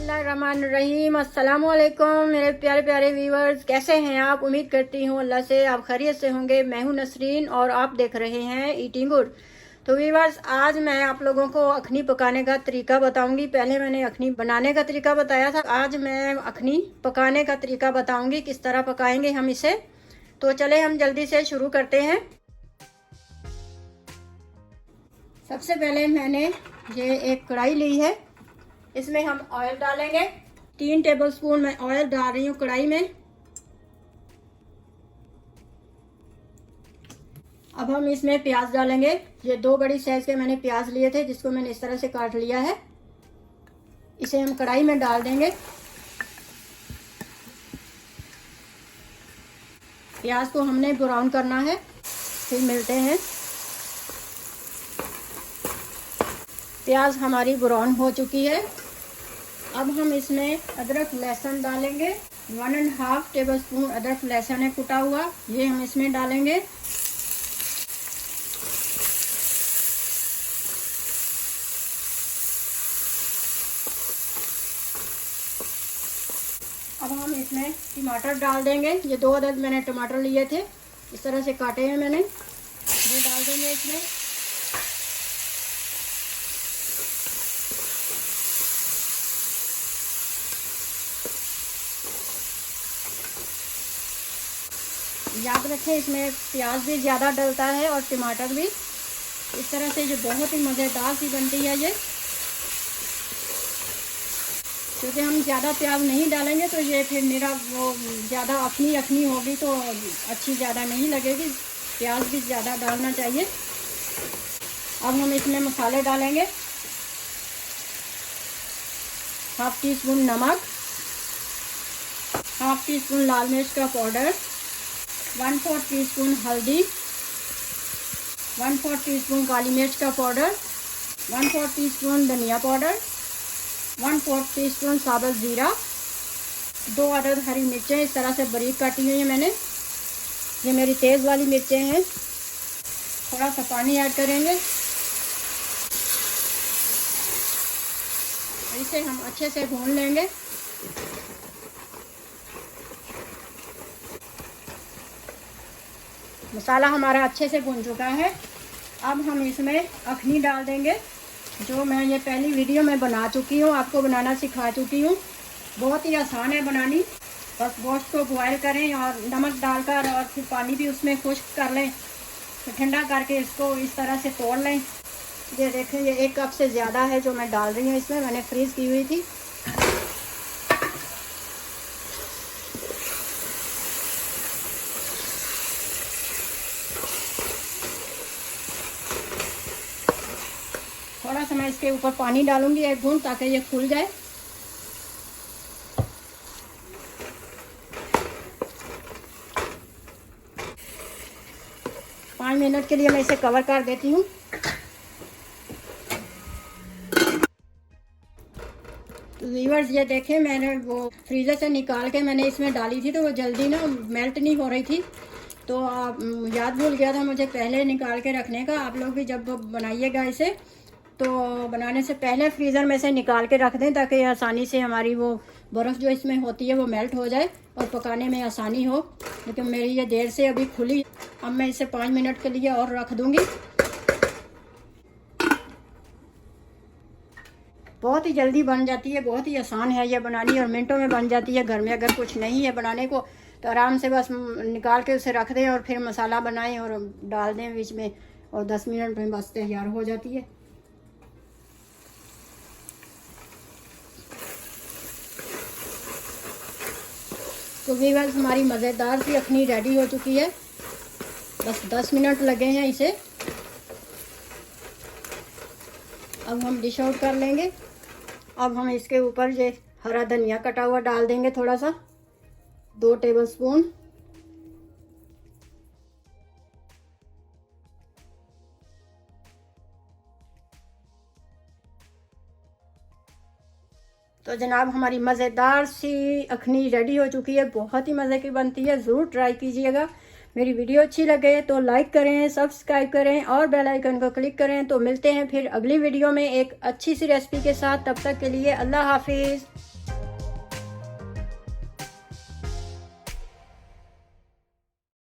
बिस्मिल्लाहिर्रहमानिर्रहीम। अस्सलाम वालेकुम मेरे प्यारे प्यारे व्यूवर्स, कैसे हैं आप? उम्मीद करती हूँ अल्लाह से आप खैरियत से होंगे। मैं हूँ नसरीन और आप देख रहे हैं ईटिंग गुड। तो व्यूवर्स, आज मैं आप लोगों को अखनी पकाने का तरीका बताऊंगी। पहले मैंने अखनी बनाने का तरीका बताया था, आज मैं अखनी पकाने का तरीका बताऊंगी, किस तरह पकाएंगे हम इसे। तो चले हम जल्दी से शुरू करते हैं। सबसे पहले मैंने ये एक कढ़ाई ली है, इसमें हम ऑयल डालेंगे। 3 टेबलस्पून मैं ऑयल डाल रही हूँ कढ़ाई में। अब हम इसमें प्याज डालेंगे। ये 2 बड़ी साइज के मैंने प्याज लिए थे, जिसको मैंने इस तरह से काट लिया है। इसे हम कढ़ाई में डाल देंगे। प्याज को हमने ब्राउन करना है, फिर मिलते हैं। प्याज हमारी ब्राउन हो चुकी है। अब हम इसमें अदरक लहसुन डालेंगे। 1.5 टेबलस्पून अदरक लहसुन है कुटा हुआ, ये हम इसमें डालेंगे। अब हम इसमें टमाटर डाल देंगे। ये 2 अदद मैंने टमाटर लिए थे, इस तरह से काटे हैं मैंने, वो डाल देंगे इसमें। याद रखें, इसमें प्याज भी ज़्यादा डलता है और टमाटर भी। इस तरह से जो बहुत ही मज़ेदार सी बनती है ये। क्योंकि हम ज़्यादा प्याज नहीं डालेंगे तो ये फिर मेरा वो ज़्यादा अखनी अखनी होगी तो अच्छी ज़्यादा नहीं लगेगी। प्याज भी ज़्यादा डालना चाहिए। अब हम इसमें मसाले डालेंगे। 1/2 टीस्पून नमक, 1/2 टीस्पून लाल मिर्च का पाउडर, 1/4 टीस्पून हल्दी, 1/4 टीस्पून काली मिर्च का पाउडर, 1/4 टीस्पून धनिया पाउडर, 1/4 टीस्पून साबुत ज़ीरा, 2 अदद हरी मिर्चें इस तरह से बारीक काटी हुई हैं मैंने। ये मेरी तेज़ वाली मिर्चें हैं। थोड़ा सा पानी ऐड करेंगे। इसे हम अच्छे से भून लेंगे। मसाला हमारा अच्छे से भुन चुका है। अब हम इसमें अखनी डाल देंगे, जो मैं ये पहली वीडियो में बना चुकी हूँ, आपको बनाना सिखा चुकी हूँ। बहुत ही आसान है बनानी। बस गोश्त को बॉयल करें और नमक डालकर और फिर पानी भी उसमें खुश्क कर लें। तो ठंडा करके इसको इस तरह से तोड़ लें। ये देखें, ये 1 कप से ज़्यादा है जो मैं डाल रही हूँ इसमें, मैंने फ्रीज़ की हुई थी। थोड़ा सा मैं इसके ऊपर पानी डालूंगी 1 बूंद, ताकि ये फूल जाए। पाँच मिनट के लिए मैं इसे कवर कर देती हूँ। तो व्यूअर्स, ये देखें, मैंने वो फ्रीज़र से निकाल के मैंने इसमें डाली थी, तो वो जल्दी ना मेल्ट नहीं हो रही थी। तो याद भूल गया था मुझे पहले निकाल के रखने का। आप लोग भी जब बनाइएगा इसे, तो बनाने से पहले फ्रीज़र में से निकाल के रख दें, ताकि आसानी से हमारी वो बर्फ़ जो इसमें होती है वो मेल्ट हो जाए और पकाने में आसानी हो। लेकिन मेरी ये देर से अभी खुली। अब मैं इसे 5 मिनट के लिए और रख दूँगी। बहुत ही जल्दी बन जाती है, बहुत ही आसान है ये बनानी और मिनटों में बन जाती है। घर में अगर कुछ नहीं है बनाने को तो आराम से बस निकाल के उसे रख दें और फिर मसाला बनाएं और डाल दें बीच में, और 10 मिनट में बस तैयार हो जाती है। तो व्यूअर्स, हमारी मज़ेदार सी अखनी रेडी हो चुकी है। बस 10 मिनट लगे हैं इसे। अब हम डिश आउट कर लेंगे। अब हम इसके ऊपर ये हरा धनिया कटा हुआ डाल देंगे, थोड़ा सा, 2 टेबलस्पून। तो जनाब, हमारी मज़ेदार सी अखनी रेडी हो चुकी है। बहुत ही मज़े की बनती है, ज़रूर ट्राई कीजिएगा। मेरी वीडियो अच्छी लगे तो लाइक करें, सब्सक्राइब करें और बेल आइकन को क्लिक करें। तो मिलते हैं फिर अगली वीडियो में एक अच्छी सी रेसिपी के साथ। तब तक के लिए अल्लाह हाफिज़।